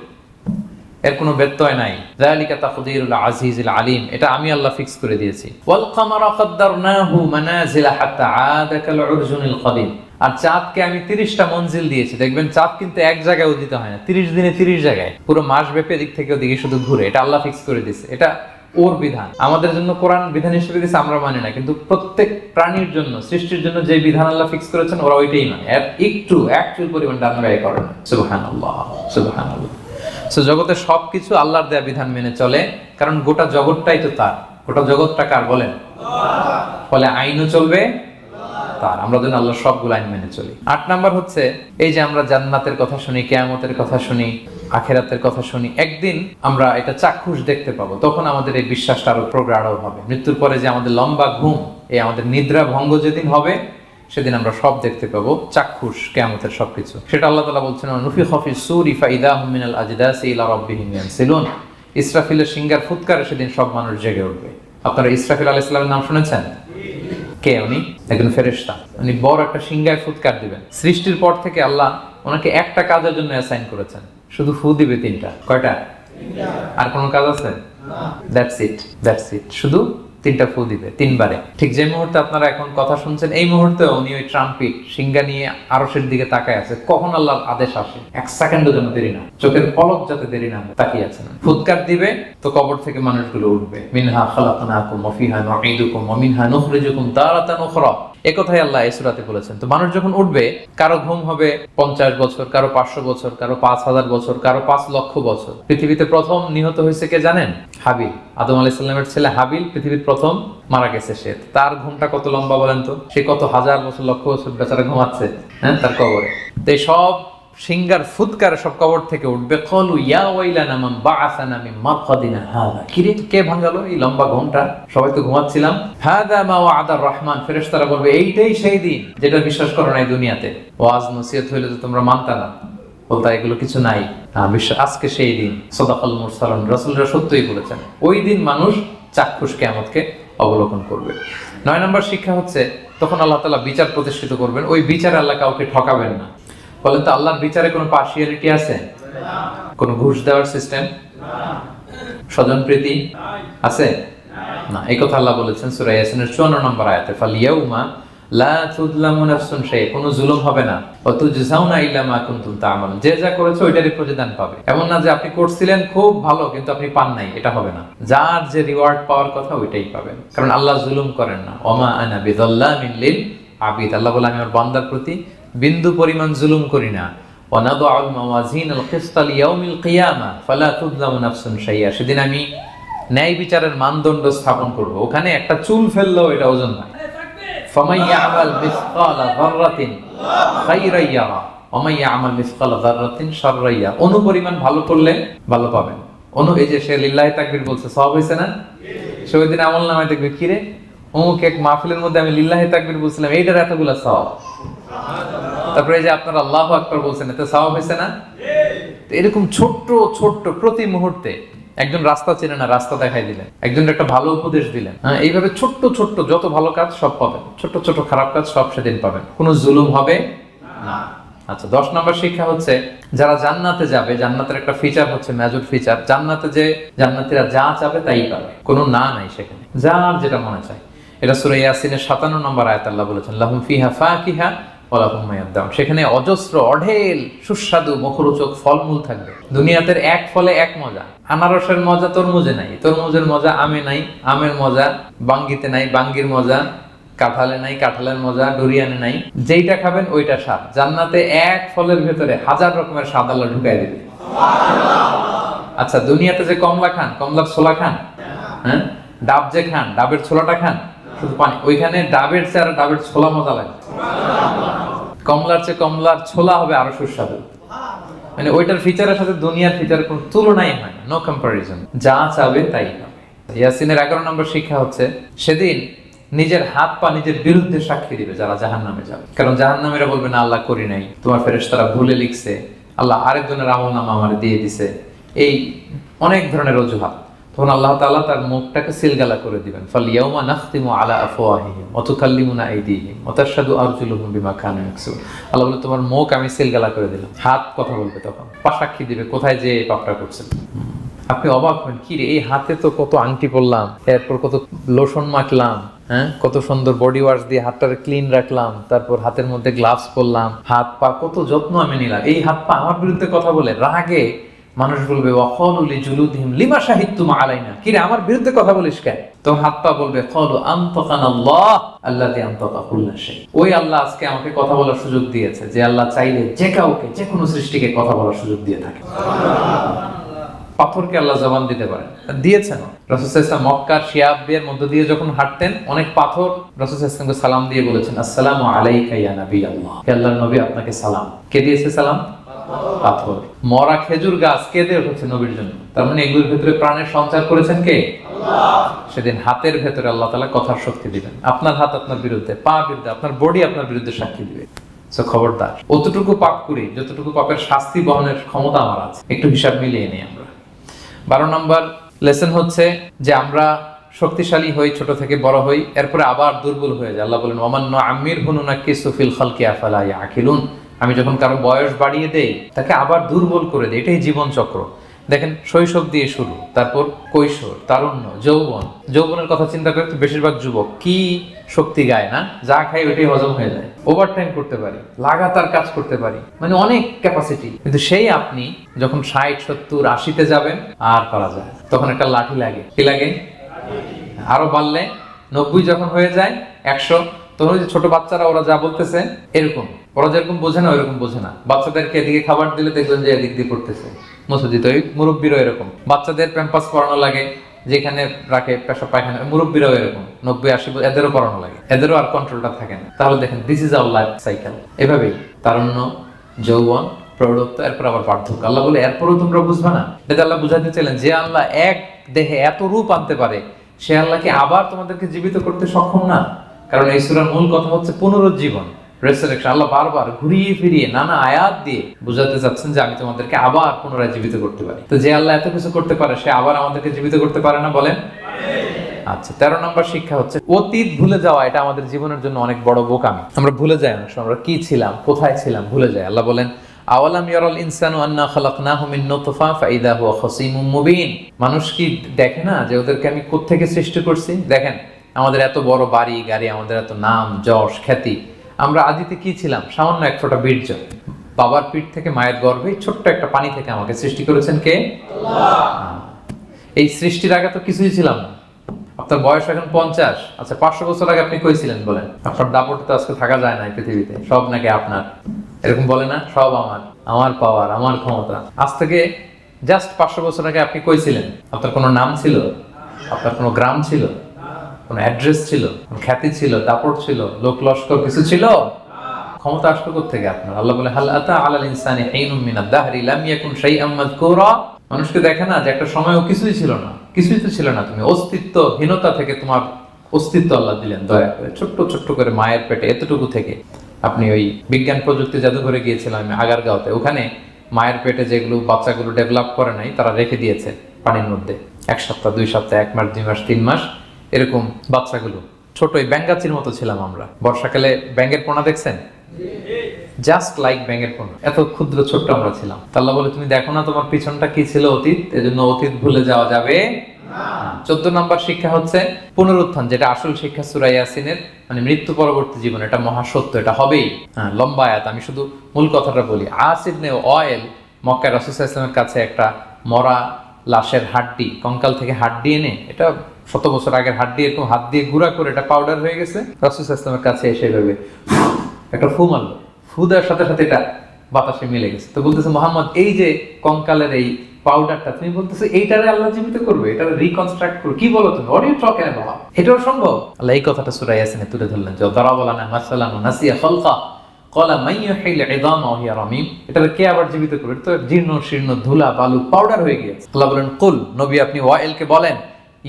এর কোনো ব্যত্যয় নাই। যালিকা তাকদীরুল আজিজিল আলিম, এটা আমি আল্লাহ ফিক্স করে দিয়েছি। ওয়াল কামারা কাদ্দারনাহু মানাজিলা হাত্তা আদা কাল উরজুনিল কদিম, আর চাঁদকে আমি 30টা মঞ্জিল দিয়েছি। দেখবেন চাঁদ কিন্তু এক জায়গায় উদিত হয় না, 30 দিনে 30 জায়গায়, পুরো মাস ব্যাপী এদিক থেকে ওদিকে শুধু ঘুরে। এটা আল্লাহ ফিক্স করে দিয়েছে, এটা ওর বিধান। আমাদের জন্য কোরআন বিধান হিসেবে দিয়েছে, আমরা মানি না, কিন্তু প্রত্যেক প্রাণীর জন্য, সৃষ্টির জন্য যে বিধান আল্লাহ ফিক্স করেছেন ওরা ওইটাই মানে, এর একটু একচুল পরিমাণ ডান ব্যয় করে না। সুবহানাল্লাহ, সুবহানাল্লাহ। সো জগতের সবকিছু আল্লাহর দেয়া বিধান মেনে চলে, কারণ গোটা জগৎটাই তো তার। গোটা জগৎটা কার বলেন? ফলে আইনও চলবে তার। আমরা যেন আল্লাহর সবগুলো আইন মেনে চলি। 8 নাম্বার হচ্ছে এই যে আমরা জান্নাতের কথা শুনি, কিয়ামতের কথা শুনি, আখিরাতের কথা শুনি, একদিন আমরা এটা চাক্ষুষ দেখতে পাবো, তখন আমাদের এই বিশ্বাসটা আরো প্রগাঢ় হবে। মৃত্যুর পরে যে আমাদের লম্বা ঘুম, এই আমাদের নিদ্রা ভঙ্গ যেদিন হবে, সেদিন আমরা সব দেখতে পাবো, চাক্ষুষ কিয়ামতের সবকিছু। সেটা আল্লাহ তাআলা বলছেন, নুফিখা ফিস সূরি ফাইদাহুম মিনাল আজদাসি ইলা রাব্বিহিম ইয়ানসিলুন। ইসরাফিলের সিংহার ফুৎকারে সেদিন সব মানুষ জেগে উঠবে। আপনারা ইসরাফিল আলাইহিস সালামের নাম শুনেছেন? কে উনি? একজন ফেরেশতা। উনি বড় একটা সিংহায় ফুৎকার দিবেন। সৃষ্টির পর থেকে আল্লাহ ওনাকে একটা কাজের জন্য অ্যাসাইন করেছেন, শুধু ফু দিবে 3টা। কয়টা? আর কোনো কাজ আছে? দ্যাটস ইট, শুধু 3টা ফু দিবে 3 বারে। ঠিক যে মুহূর্তে আপনারা এখন কথা শুনছেন, এই মুহূর্তে উনি ওই ট্রাম্পিট সিংহা নিয়ে আরশের দিকে তাকায় আছে, কখন আল্লাহর আদেশ আসে, 1 সেকেন্ডও যেন দেরি না, চোখের পলক যাতে দেরি না হয়, তাকিয়ে আছেন। ফুৎকার দিবে তো কবর থেকে মানুষগুলো উঠবে। মিনহা খালাকনাকুম ওয়া ফিহা নুঈদুকুম ওয়া মিনহা নুখরিজুকুম তারাতান উখরা। একথাই আল্লাহ এই সূরাতে বলেছেন। তো মানুষ যখন উঠবে, কারো ঘুম হবে 50 বছর, কারো 500 বছর, কারো 5000 বছর, কারো 5 লক্ষ বছর। পৃথিবীতে প্রথম নিহত হয়েছে কে জানেন? হাবিল। আদম আলাইহিস সালামের ছেলে হাবিল পৃথিবীর প্রথম মারা গেছে। সে, তার ঘুমটা কত লম্বা বলেন তো? সে কত হাজার বছর, লক্ষ বছর বেচারা ঘুমাচ্ছে, হ্যাঁ, তার কবরে। তো এই সব সিংহার ফুৎকারে সব কবর থেকে উঠবে। ক্বালু ইয়া ওয়াইলানা মান বাআসানা মিন মারকাদিনা হাযা। কিরে, কে ভাঙালো এই লম্বা ঘুমটা? সবাই তো ঘুমাচ্ছিলাম। হাযা মা ওয়া'দার রহমান। ফেরেশতারা বলবে, এইটাই সেই দিন যেটা বিশ্বাস করো না এই দুনিয়াতে। ওয়াজ নসিহত হইলে তো তোমরা মানতা না, বলতা এগুলো কিছু নাই। বিশ্বাস, আজকে সেই দিন। সাদাকাল মুরসালুন। রাসূলরা সত্যই বলেছেন, ওই দিন মানুষ চাক্ষুষ কিয়ামতকে অবলোকন করবে। 9 নম্বর শিক্ষা হচ্ছে, তখন আল্লাহ তাআলা বিচার প্রতিষ্ঠিত করবেন। ওই বিচারে আল্লাহ কাউকে ঠকাবেন না। বলেন তো, আল্লাহর বিচারে কোনো পার্সিয়ালিটি আছে? কোনো ঘুষ দেওয়ার সিস্টেম? স্বজনপ্রীতি আছে? না। এই কথা আল্লাহ বলেছেন সূরা ইয়াসিনের 54 নম্বর আয়াতে, ফালিয়াউমা লা তুযলামু নাফসুন শাই। কোনো জুলুম হবে না। ওয়া তুজজাউনা ইল্লা মা কুনতুম তা'মালুন। যে যা করেছে ওইটারই প্রতিদান পাবে। এমন না যে আপনি করছিলেন খুব ভালো কিন্তু আপনি পান নাই, এটা হবে না। যার যে রিওয়ার্ড পাওয়ার কথা ওইটাই পাবেন, কারণ আল্লাহ জুলুম করেন না। ওমা আনা বিযাল্লামিন লিল আবিদ। আল্লাহ বলে, আমি আমার বান্দার প্রতি বিন্দু পরিমাণ জুলুম করি না। ওয়া নাদউল মাওয়াজিনাল কিসতা লিয়াউমিল কিয়ামা ফালা তুযলামু নাফসুন শাইআ। সেদিন আমি ন্যায় বিচারের মানদণ্ড স্থাপন করব, ওখানে একটা চুল ফেললেও এটা ওজন নাই। ফামান ইয়ামাল মিসকালা যাররাতিন খায়রান ইয়ারা ওয়া মান ইয়ামাল মিসকালা যাররাতিন শাররান ইয়ারা। অনুপরিমাণ ভালো করলে ভালো পাবেন। এই যে সে লিল্লাহি তাকবীর বলছে, সওয়াব হইছে না? সে ওই দিন আমলনামায় দেখবে, কি রে, অমুক এক মাহফিলের মধ্যে আমি লিল্লাহি তাকবীর বলছিলাম, এইটার এতগুলা সওয়াব। তারপরে এই যে আপনারা আল্লাহু আকবার বলছেন, এতে সওয়াব হইছে না? এরকম ছোট্ট ছোট্ট প্রতি মুহূর্তে একজন রাস্তা চেনে না, রাস্তা দেখাই দিলেন, একজন একটা ভালো উপদেশ দিলেন। হ্যাঁ, এইভাবে ছোট্ট ছোট্ট যত ভালো কাজ সব পাবেন, ছোট্ট ছোট্ট খারাপ কাজ সব সেদিন পাবেন, কোনো জুলুম হবে না। আচ্ছা, 10 নম্বর শিক্ষা হচ্ছে, যারা জান্নাতে যাবে, জান্নাতের একটা ফিচার হচ্ছে, মেজর ফিচার, জান্নাতে যে জান্নাতীরা যা চাবে তাই পাবে, কোনো না নাই সেখানে, যার যেটা মনে চায়। এটা সূরা ইয়াসিনের 57 নম্বর আয়াতে আল্লাহ বলেছেন, লাহুম ফিহা ফাকিহা ওয়া লাহুম মা ইয়াদদাউন। সেখানে অজস্র অঢেল সুস্বাদু মুখরোচক ফলমূল থাকবে। দুনিয়াতে এক ফলে এক মজা। আনারসের মজা তরমুজে নাই, তরমুজের মজা আমে নাই, আমের মজা বাঙ্গিতে নাই, বাঙ্গির মজা কাঁঠালে নাই, কাঁঠালের মজা ডুরিয়ানে নাই। যেইটা খাবেন ওইটা স্বাদ। জান্নাতে এক ফলের ভেতরে 1000 রকমের স্বাদ আল্লাহ ঢুকাই দিবে। আচ্ছা, দুনিয়াতে যে কমলা খান, কমলার ছোলা খান, হ্যাঁ, ডাব যে খান, ডাবের ছোলাটা খান, শুধু পানি। ওইখানে ডাবের চেয়ে আর ডাবের ছোলা মজা লাগে। কমলার চেয়ে কমলার ছোলা হবে আরো সুস্বাদু। মানে ওইটার ফিচারের সাথে দুনিয়ার ফিচারের কোনো তুলনাই হয় না, নো কম্পারিজন। যা চাবে তাই হবে। ইয়াসিনের 11 নম্বর শিক্ষা হচ্ছে, সেদিন নিজের হাত পা নিজের বিরুদ্ধে সাক্ষী দিবে যারা জাহান্নামে যাবে। কারণ জাহান্নামীরা বলবে না, আল্লাহ করি নাই, তোমার ফেরেশতারা ভুলে লিখছে, আল্লাহ আরেকজনের আমলনামা আমারে দিয়ে দিছে, এই অনেক ধরনের অজুহাত। তখন আল্লাহ তাআলা তার মুখটাকে সিলগালা করে দিবেন। ফালিয়াউমা নাখতিমু আলা আফওয়াহিহিম ওয়া তুকাল্লিমুনা আইদিহিম ওয়া তাশহাদু আরজুলুহুম বিমা কানু ইয়াকসিবুন। আল্লাহ বলে, তোমার মুখ আমি সিলগালা করে দিলাম, হাত কথা বলবে, তখন পা সাক্ষী দিবে কোথায় যে এই পাপটা করছেন। আপনি অবাক হবেন, কি রে, এই হাতে তো কত আংটি পরলাম, এরপর কত লোশন মাখলাম, হ্যাঁ, কত সুন্দর বডি ওয়াশ দিয়ে হাতটাকে ক্লিন রাখলাম, তারপর হাতের মধ্যে গ্লাভস পরলাম, হাত পা কত যত্ন আমি নিলাম। এই হাত পা আমার বিরুদ্ধে কথা বলে রাগে মানুষ বলবে ওয়াকালুলি জুলুদিহিম লিমা শাহিদতুম আলাইনা, কি রে আমার বিরুদ্ধে কথা বলিস কেন? তো হাত পা বলবে ক্বালু আনতাকানাল্লাহ আল্লাযী আনতাকা কুল্লা শাই, ওই আল্লাহ আজকে আমাকে কথা বলার সুযোগ দিয়েছে, যে আল্লাহ চাইলে যে কাউকে যে কোনো সৃষ্টিকে কথা বলার সুযোগ দিয়ে থাকে। পাথরকে আল্লাহ জবান দিতে পারেন, দিয়েছেন। রাসূল সাল্লাল্লাহু আলাইহি ওয়াসাল্লাম মক্কার শিয়াবদের মধ্য দিয়ে যখন হাঁটতেন, অনেক পাথর রাসূল সাল্লাল্লাহু আলাইহি ওয়াসাল্লামকে সালাম দিয়ে বলেছেন আসসালামু আলাইকা ইয়া নবী আল্লাহ, হে আল্লাহর নবী আপনাকে সালাম। কে দিয়েছে সালাম? পাথর। মরা খেজুর গাছ কে দিয়ে উঠেছে নবীর জন্য, তার মানে এগুলোর ভিতরে প্রাণের সঞ্চার করেছেন কে? আল্লাহ। সেদিন হাতের ভেতরে আল্লাহ তাআলা কথার শক্তি দিবেন। আপনার হাত আপনার বিরুদ্ধে, পা বিরুদ্ধে, আপনার বডি আপনার বিরুদ্ধে সাক্ষী দিবে। খবরদার, অতটুকু পাপ করি যতটুকু পাপের শাস্তি বহনের ক্ষমতা আমার আছে, একটু হিসাব মিলিয়ে নিই আমরা। 12 নম্বর লেসন হচ্ছে যে আমরা শক্তিশালী হই, ছোট থেকে বড় হই, এরপরে আবার দুর্বল হয়ে যায়। আল্লাহ বলেন ওমান নুআম্মিরহু নুনাক্কিসু ফিল খালকি আফালা ইয়াকিলুন, আমি যখন কারো বয়স বাড়িয়ে দেই তাকে আবার দুর্বল করে দেই। এটাই জীবন চক্র। দেখেন, শৈশব দিয়ে শুরু, তারপর কৈশোর, তারুণ্য, যৌবন। যৌবনের কথা চিন্তা করে তো বেশিরভাগ যুবক কি শক্তি গায় না, যা খাই ওইটাই হজম হয়ে যায়, ওভারটাইম করতে পারি, লাগাতার কাজ করতে পারি, মানে অনেক ক্যাপাসিটি। কিন্তু সেই আপনি যখন 60, 70, 80-তে যাবেন আর করা যায়, তখন একটা লাঠি লাগে। কি লাগে? আরো বাড়লে 90 যখন হয়ে যায়, 100, তখন ওই যে ছোট বাচ্চারা ওরা যা বলতেছে এরকম, ওরা যেরকম বোঝে না ওইরকম বোঝে না। বাচ্চাদেরকে এদিকে খাবার দিলে দেখবেন যে এদিক দিয়ে করতেছে, মুসজিদ। ওই মুরব্বীরাও এরকম, বাচ্চাদের প্যাম্পাস পরানো লাগে, যেখানে রাখে পেশাব পায়খানা, মুরব্বীরাও এরকম 90, 80 এদেরও পরানো লাগে, এদেরও আর কন্ট্রোলটা থাকে না। তাহলে দেখেন this is our life cycle. এভাবেই তারুণ্য, যৌবন, প্রৌঢ়ত্ব, এরপর আবার বার্ধক্য। আল্লাহ বলে এরপরও তোমরা বুঝবা না? এটা আল্লাহ বুঝাতে চাইলেন যে আল্লাহ এক দেহে এত রূপ আনতে পারে, সে আল্লাহকে আবার তোমাদেরকে জীবিত করতে সক্ষম না? কারণ এই সূরার মূল কথা হচ্ছে পুনরুজ্জীবন, রেসারেকশন। আল্লাহ বারবার ঘুরিয়ে ফিরিয়ে নানা আয়াত দিয়ে বুঝাতে চাচ্ছেন যে আমি তোমাদেরকে আবার পুনরায় জীবিত করতে পারি। তো যে আল্লাহ এত কিছু করতে পারে, সে আবার আমাদেরকে জীবিত করতে পারে না? বলেন। আচ্ছা, 13 নম্বর শিক্ষা হচ্ছে অতীত ভুলে যাওয়া। এটা আমাদের জীবনের জন্য অনেক বড় বোকামি। আমরা ভুলে যাই, অনেক সময় আমরা কি ছিলাম, কোথায় ছিলাম ভুলে যাই। আল্লাহ বলেন আওয়ালাম ইয়ারাল ইনসানু আন্না খালাকনাহু মিন নুতফা ফাইদা হুয়া খাসীমুম মুবিন, মানুষ কি দেখে না যে ওদেরকে আমি কোত্থেকে সৃষ্টি করছি? দেখেন, আমাদের এত বড় বাড়ি গাড়ি, আমাদের এত নাম যশ খ্যাতি, আমরা আদিতে কি ছিলাম? সামান্য এক ফোঁটা বীর্য। বাবার পিঠ থেকে, মায়ের গর্ভে ছোট্ট একটা পানি থেকে আমাকে সৃষ্টি করেছেন কে? আল্লাহ। এই সৃষ্টির আগে তো কিছুই ছিলাম না। আপনার বয়স এখন 50, আচ্ছা 500 বছর আগে আপনি কই ছিলেন বলেন? আপনার দাপটে তো আজকে থাকা যায় না এই পৃথিবীতে, সব নাকি আপনার, এরকম বলে না? সব আমার, আমার পাওয়ার, আমার ক্ষমতা। আজ থেকে জাস্ট 500 বছর আগে আপনি কই ছিলেন? আপনার কোনো নাম ছিল? আপনার কোনো গ্রাম ছিল? কোন অ্যাড্রেস ছিল? খ্যাতি ছিল? দাপট ছিল? লোক লস্কর কিছু ছিল? ক্ষমতা আসলো কোত্থেকে আপনার? আল্লাহ বলে হাল আতা আলাল ইনসানি হিনুম মিনাদ দাহরি লাম ইয়াকুন শাইআম মাযকুরা, মানুষকে দেখে না যে একটা সময়ও কিছুই ছিল না? কিছুই তো ছিল না, তুমি অস্তিত্বহীনতা থেকে তোমার অস্তিত্ব আল্লাহ দিলেন দয়া করে। ছোট্ট ছোট্ট করে মায়ের পেটে এতটুকু থেকে আপনি ওই বিজ্ঞান প্রযুক্তি জাদুঘরে গিয়েছিলাম আমি আগারগাঁওতে, ওখানে মায়ের পেটে যেগুলো বাচ্চাগুলো ডেভেলপ করে নাই তারা রেখে দিয়েছে পানির মধ্যে 1 সপ্তাহ 2 সপ্তাহ 1 মাস 2 মাস 3 মাস এরকম বাচ্চাগুলো ছোট ওই ব্যাঙ্গাচির মতো ছিলাম আমরা। বর্ষাকালে ব্যাঙের পোনা দেখছেন? জাস্ট লাইক ব্যাঙের পোনা, এত ক্ষুদ্র ছোট্ট আমরা ছিলাম। আল্লাহ বলে তুমি দেখো না তোমার পিছনটা কি ছিল? অতীত। এজন্য অতীত ভুলে যাওয়া যাবে না। 14 নম্বর শিক্ষা হচ্ছে পুনরুত্থান, যেটা আসল শিক্ষা সূরা ইয়াসিনের, মানে মৃত্যু পরবর্তী জীবন। এটা মহাসত্য, এটা হবেই। হ্যাঁ, লম্বা আয়াত, আমি শুধু মূল কথাটা বলি। আস ইবনে ওয়াইল মক্কায় রাসূল সাল্লাল্লাহু আলাইহি ওয়াসাল্লামের কাছে একটা মরা লাশের হাড্ডি, কঙ্কাল থেকে হাড্ডি এনে, এটা 100 বছর আগের হাড্ডি, এরকম হাত দিয়ে গুঁড়া করে এটা পাউডার হয়ে গেছে। রাসূল সাল্লাল্লাহু আলাইহি ওয়াসাল্লামের কাছে এসে ভেবে একটা ফু মারলো, ফু দেওয়ার সাথে সাথে এটা বাতাসে মিলে গেছে। তো বলতেছে মুহাম্মদ, এই যে কঙ্কালের এই পাউডারটা তুমি বলতেছে এইটারে আল্লাহ জীবিত করবে, এটারে রিকনস্ট্রাক্ট করবে, কি বলো তুমি? What are you talking about? এটাও সম্ভব? আল্লাহ এই কথাটা সূরা ইয়াসিনে তুলে ধরলেন যে দারাবা লানা মাসালান নাসিয়া খালকা ক্বালা মান ইউহিল ইযামা ওয়া হিয়া রামীম, এটারে কে আবার জীবিত করবে? এটা তো জীর্ণ শীর্ণ ধুলা বালু পাউডার হয়ে গিয়েছে। আল্লাহ বলেন কুল, নবী আপনি ওয়াইলকে বলেন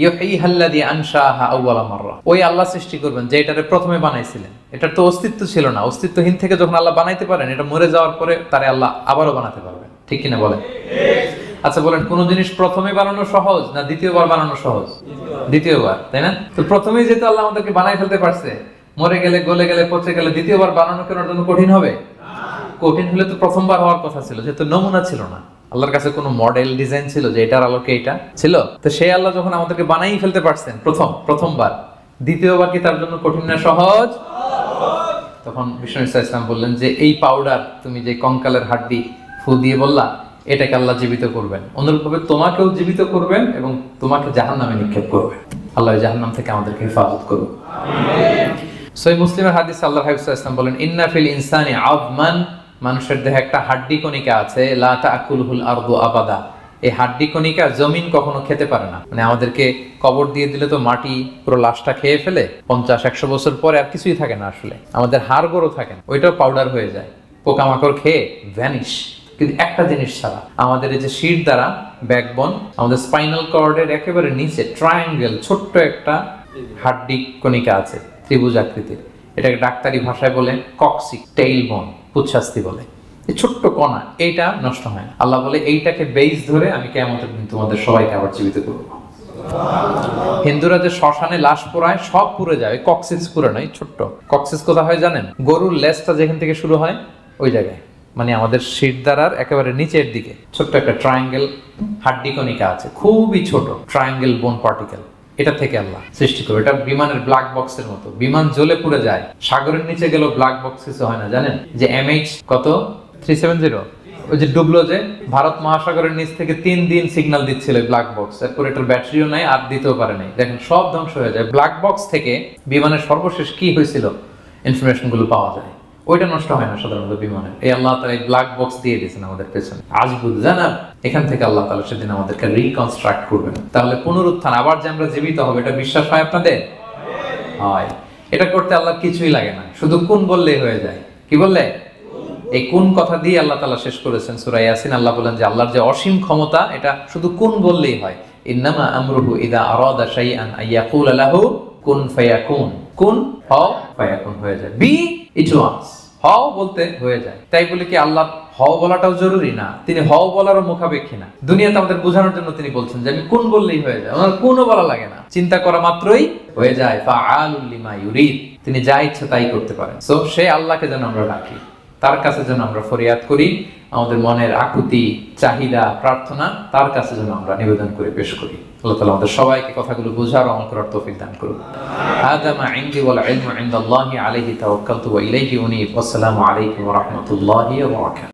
ইউহিহাল্লাযী আনশাহা আউওয়ালা মাররা, ওই আল্লাহ সৃষ্টি করবেন যে এটারে প্রথমে বানাইছিলেন। এটার তো অস্তিত্ব ছিল না, অস্তিত্বহীন থেকে যখন আল্লাহ বানাইতে পারেন, এটা মরে যাওয়ার পরে তারে আল্লাহ আবারও বানাতে পারবেন। ঠিক কিনা বলেন? আচ্ছা বলেন, কোন জিনিস প্রথমে বানানো সহজ না দ্বিতীয়বার বানানো সহজ? দ্বিতীয়বার, তাই না? তো প্রথমেই যেহেতু আল্লাহ আমাদেরকে বানাই ফেলতে পারছে, মরে গেলে গলে গেলে পচে গেলে দ্বিতীয়বার বানানো কেন জন্য কঠিন হবে? কঠিন হলে তো প্রথমবার হওয়ার কথা ছিল, যেহেতু নমুনা ছিল না, আল্লাহর কাছে কোনো মডেল ডিজাইন ছিল যে এটার আলোকে এটা ছিল। তো সেই আল্লাহ যখন আমাদেরকে বানাই ফেলতে পারছেন প্রথমবার, দ্বিতীয়বার কি তার জন্য কঠিন না সহজ? তখন বিষ্ণু ইসলাম বললেন যে এই পাউডার তুমি যে কঙ্কালের হাড্ডি ফু দিয়ে বললা, এটাকে আল্লাহ জীবিত করবেন, অনুরূপভাবে তোমাকেও জীবিত করবেন এবং তোমাকে জাহান্নামে নিক্ষেপ করবেন। আল্লাহ জাহান্নাম থেকে আমাদেরকে হেফাজত করুন। সহিহ মুসলিমের হাদিস আল্লাহ হাবিব সাল্লাল্লাহু আলাইহি ওয়াসাল্লাম বলেন, ইন্না ফিল ইনসানি আযমান, মানুষের দেহে একটা হাড্ডি কণিকা আছে, লা তাকুলুল আরদু আবাদা, এই হাড্ডি কণিকা জমিন কখনো খেতে পারে না। মানে আমাদেরকে কবর দিয়ে দিলে তো মাটি পুরো লাশটা খেয়ে ফেলে, 50-100 বছর পরে আর কিছুই থাকে না, আসলে আমাদের হাড় গোড়ও থাকে না, ওইটাও পাউডার হয়ে যায়, পোকামাকড় খেয়ে ভ্যানিশ। কিন্তু একটা জিনিস ছাড়া, আমাদের এই যে শির দ্বারা ব্যাকবোন, আমাদের স্পাইনাল কর্ডের একেবারে নিচে ট্রায়াঙ্গেল ছোট্ট একটা হাড্ডি কণিকা আছে, ত্রিভুজ আকৃতির, এটাকে ডাক্তারি ভাষায় বলে কক্সিক টেইল বোন, পুচ্ছাস্তি বলে। এই ছোট্ট কণা, এইটা নষ্ট হয় না। আল্লাহ বলে এইটাকে বেস ধরে আমি কিয়ামতের দিন তোমাদের সবাইকে আবার জীবিত করব। হিন্দুরা যে শ্মশানে লাশ পোড়ায়, সব পুড়ে যায়, কক্সিস পুরো নয়, ছোট্ট কক্সিস কোথা হয় জানেন? গরুর লেজটা যেখান থেকে শুরু হয় ওই জায়গায়, মানে আমাদের শিরদাঁড়ার একেবারে নিচের দিকে ছোট্ট একটা ট্রায়াঙ্গেল হাড্ডি কণিকা আছে, খুবই ছোট ট্রায়াঙ্গেল বোন পার্টিকেল। এটা থেকে আল্লাহ সৃষ্টি করে। এটা বিমানের ব্ল্যাক বক্সের মতো, বিমান জ্বলে পুড়ে যায়। সাগরের নিচে গেল ব্ল্যাক বক্স কিছু হয় না, জানেন? যে MH কত 370, ওই যে ডুবলো, যে ভারত মহাসাগরের নিচ থেকে 3 দিন সিগন্যাল দিচ্ছিল ব্ল্যাক বক্স, এরপর এটার ব্যাটারিও নাই, আর দিতেও পারে নাই, দেখেন সব ধ্বংস হয়ে যায়। ব্ল্যাক বক্স থেকে বিমানের সর্বশেষ কি হয়েছিল ইনফরমেশন গুলো পাওয়া যায়, ওইটা নষ্ট হয় না সাধারণত বিমানের। এই আল্লাহ তাআলা এই ব্ল্যাক বক্স দিয়ে দিয়েছেন আমাদের পেছনে, আজবুল জানাব, এখান থেকে আল্লাহ তাআলা সেদিন আমাদেরকে রিকনস্ট্রাক্ট করবেন। তাহলে পুনরুত্থান, আবার যে আমরা জীবিত হবে, এটা বিশ্বাস হয় আপনাদের? হয়। এটা করতে আল্লাহ কিছুই লাগে না, শুধু কুন বললেই হয়ে যায়। কি বললে? এই কুন কথা দিয়ে আল্লাহ তাআলা শেষ করেছেন সূরা ইয়াসিন। আল্লাহ বলেন যে আল্লাহর যে অসীম ক্ষমতা, এটা শুধু কুন বললেই হয়। ইন্নামা আমরুহু ইযা আরাদা শাইআন আইয়াকুলা লাহু কুন ফায়াকুন, কুন হও ফায়াকুন হয়ে যায়, বি ইট ওয়ান্স, হও বলতে হয়ে যায়। তাই বলে কি আল্লাহ হও বলাটাও জরুরি না? তিনি হও বলারও মুখাপেক্ষী না। দুনিয়াতে আমাদের বোঝানোর জন্য তিনি বলছেন যে আমি কুন বললেই হয়ে যায়, ওনার কুনও বলা লাগে না, চিন্তা করা মাত্রই হয়ে যায়। ফাআলুল লিমা ইউরিদ, তিনি যা ইচ্ছা তাই করতে পারেন। সো সেই আল্লাহকে যেন আমরা ডাকি, তার কাছে যেন আমরা ফরিয়াদ করি, আমাদের মনের আকুতি, চাহিদা, প্রার্থনা তার কাছে যেন আমরা নিবেদন করে পেশ করি। আল্লাহ তাআলা আমাদের সবাইকে কথাগুলো বোঝার ও আমল করার তৌফিক দান করুন। হাদা মা ইনদি ওয়াল ইলমু ইনদাল্লাহি আলাইহি তাওয়াক্কালতু ওয়া ইলাইহি উনীব। আসসালামু আলাইকুম ওয়া রাহমাতুল্লাহি ওয়া বারাকাতুহু।